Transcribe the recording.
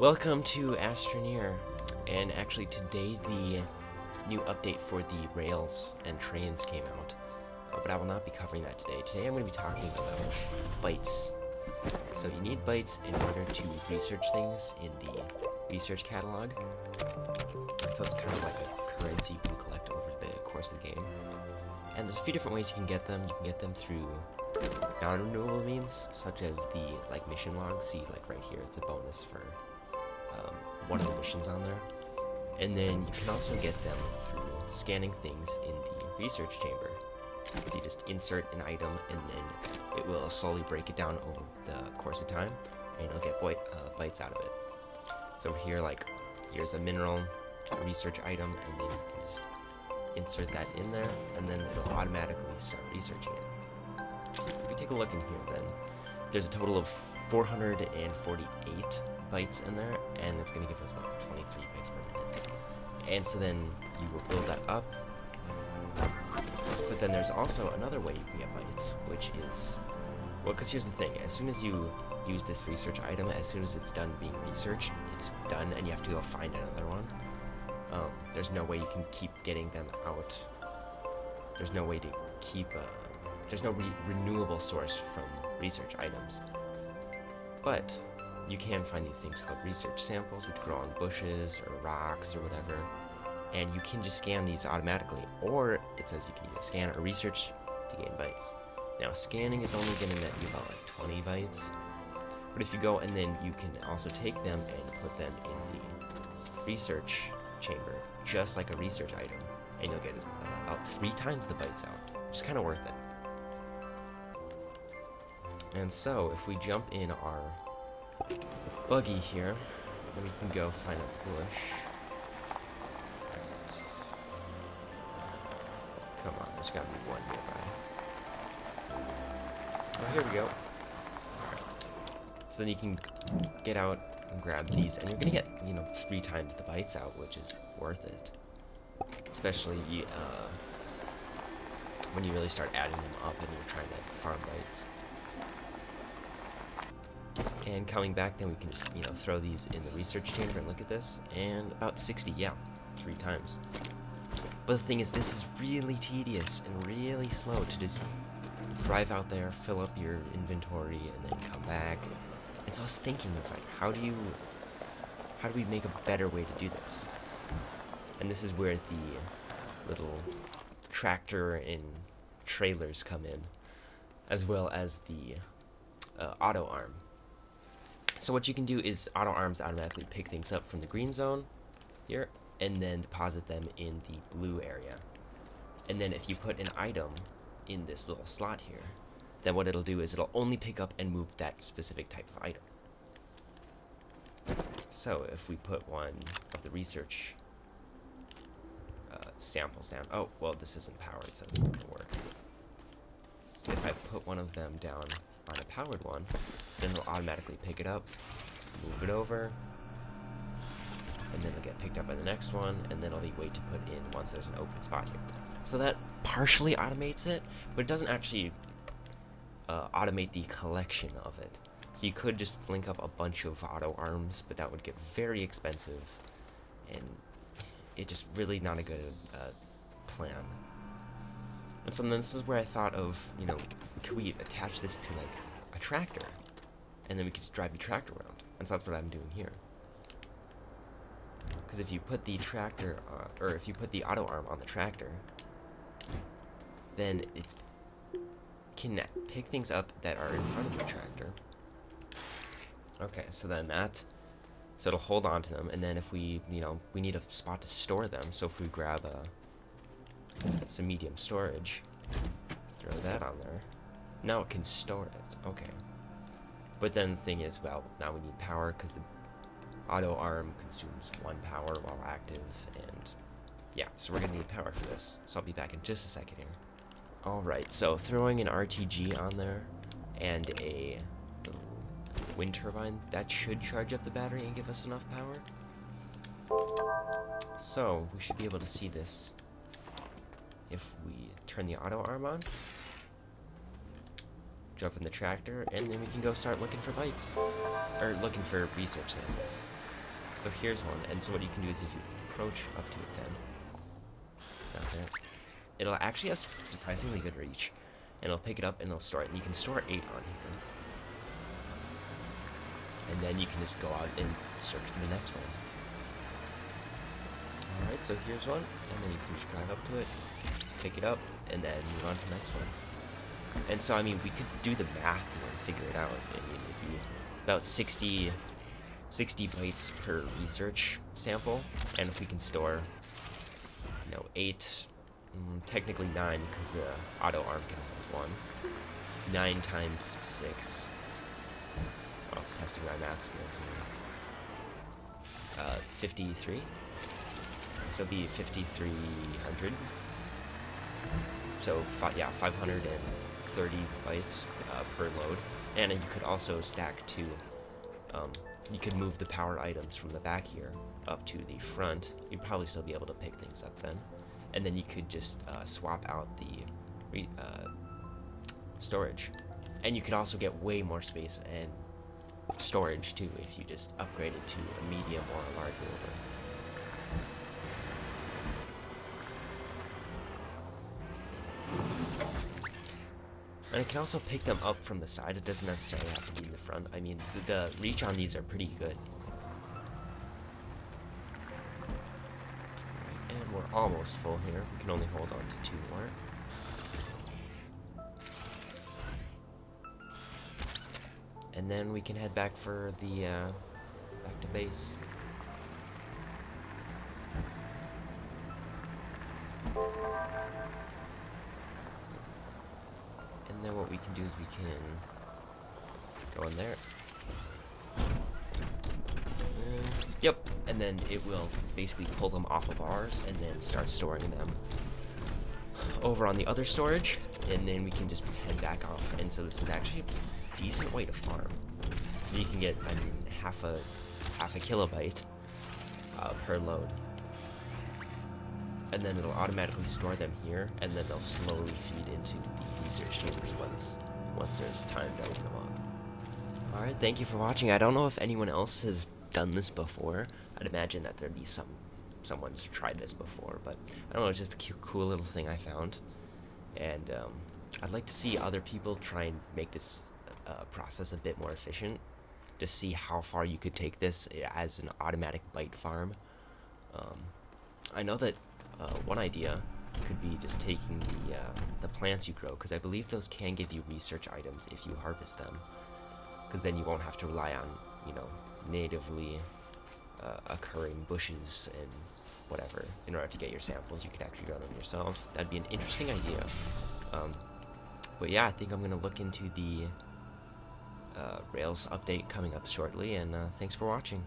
Welcome to Astroneer, and actually today the new update for the rails and trains came out, but I will not be covering that today. Today I'm going to be talking about bytes. So you need bytes in order to research things in the research catalog, so it's kind of like a currency you can collect over the course of the game. And there's a few different ways you can get them. You can get them through non-renewable means, such as the mission logs. See, like right here, it's a bonus for one of the missions on there. And then you can also get them through scanning things in the research chamber. So you just insert an item, and then it will slowly break it down over the course of time, and you'll get bytes out of it. So over here, like, here's a mineral, a research item, and then you can just insert that in there, and then it'll automatically start researching it. If we take a look in here, then there's a total of 448 bytes in there, and it's going to give us about 23 bytes per minute. And so then you will build that up. But then there's also another way you can get bytes, which is, well, because here's the thing: as soon as you use this research item, as soon as it's done being researched, it's done, and you have to go find another one. There's no way you can keep getting them out. There's no way to keep. There's no renewable source from research items. But you can find these things called research samples, which grow on bushes or rocks or whatever, and you can just scan these automatically, or it says you can either scan or research to gain bytes. Now, scanning is only going to net you about like 20 bytes, but if you go and then you can also take them and put them in the research chamber, just like a research item, and you'll get about 3 times the bytes out, which is kind of worth it. And so, if we jump in our buggy here, then we can go find a bush. Right. Come on, there's gotta be one nearby. Oh, here we go. Alright. So then you can get out and grab these, and you're gonna get, 3 times the bytes out, which is worth it. Especially when you really start adding them up and you're trying to farm bytes. And coming back, then we can just, throw these in the research chamber and look at this, and about 60, yeah, 3 times. But the thing is, this is really tedious and really slow to just drive out there, fill up your inventory, and then come back. And so I was thinking, it's like, how do we make a better way to do this? And this is where the little tractor and trailers come in, as well as the Autoarm. So what you can do is Autoarms automatically pick things up from the green zone here, and then deposit them in the blue area. And then if you put an item in this little slot here, then what it'll do is it'll only pick up and move that specific type of item. So if we put one of the research samples down, oh, well, this isn't powered, so it's not going to work. If I put one of them down on a powered one, then it'll automatically pick it up, move it over, and then it'll get picked up by the next one, and then it'll be wait to put in once there's an open spot here. So that partially automates it, but it doesn't actually automate the collection of it. So you could just link up a bunch of auto arms, but that would get very expensive, and it's just really not a good plan. And so then this is where I thought of, could we attach this to, like, a tractor? And then we could just drive the tractor around. And so that's what I'm doing here. Because if you put the tractor, or if you put the auto arm on the tractor, then it can pick things up that are in front of the tractor. Okay, so then so it'll hold on to them, and then if we, we need a spot to store them, so if we grab some medium storage, throw that on there, now it can store it. Okay. But then the thing is, well, now we need power, because the auto arm consumes 1 power while active, and yeah, so we're gonna need power for this. So I'll be back in just a second here. Alright, so throwing an RTG on there and a little wind turbine, that should charge up the battery and give us enough power. So we should be able to see this if we turn the auto arm on, jump in the tractor, and then we can go start looking for bytes, or looking for research samples. So here's one, and so what you can do is if you approach up to it 10, not there, it'll actually have surprisingly good reach, and it'll pick it up and it'll store it, and you can store 8 on here. And then you can just go out and search for the next one. Alright, so here's one, and then you can just drive up to it, pick it up, and then move on to the next one. And so, I mean, we could do the math here and figure it out. I mean, it'd be about 60 bytes per research sample, and if we can store, 8, technically 9, because the Autoarm can hold 1. 9 times 6. Well, it's testing my math skills here. 53. So it'd be 5,300. So, 530 bytes per load. And you could also stack 2. You could move the power items from the back here up to the front. You'd probably still be able to pick things up then. And then you could just swap out the storage. And you could also get way more space and storage too if you just upgrade it to a medium or a large rover. And it can also pick them up from the side. It doesn't necessarily have to be in the front. I mean, the reach on these are pretty good. Right, and we're almost full here. We can only hold on to 2 more. And then we can head back for the, back to base. And then what we can do is we can go in there. Yep, and then it will basically pull them off of ours and then start storing them over on the other storage, and then we can just head back off. And so this is actually a decent way to farm. So you can get, I mean, half a kilobyte per load. And then it'll automatically store them here, and then they'll slowly feed into the research chambers once there's time to open them up. Alright, thank you for watching. I don't know if anyone else has done this before. I'd imagine that there'd be someone's tried this before, but I don't know, it's just a cool little thing I found. And I'd like to see other people try and make this process a bit more efficient, to see how far you could take this as an automatic byte farm. I know that one idea could be just taking the plants you grow, because I believe those can give you research items if you harvest them, because then you won't have to rely on, natively occurring bushes and whatever in order to get your samples. You could actually grow them yourself. That'd be an interesting idea. But yeah, I think I'm gonna look into the Rails update coming up shortly, and thanks for watching.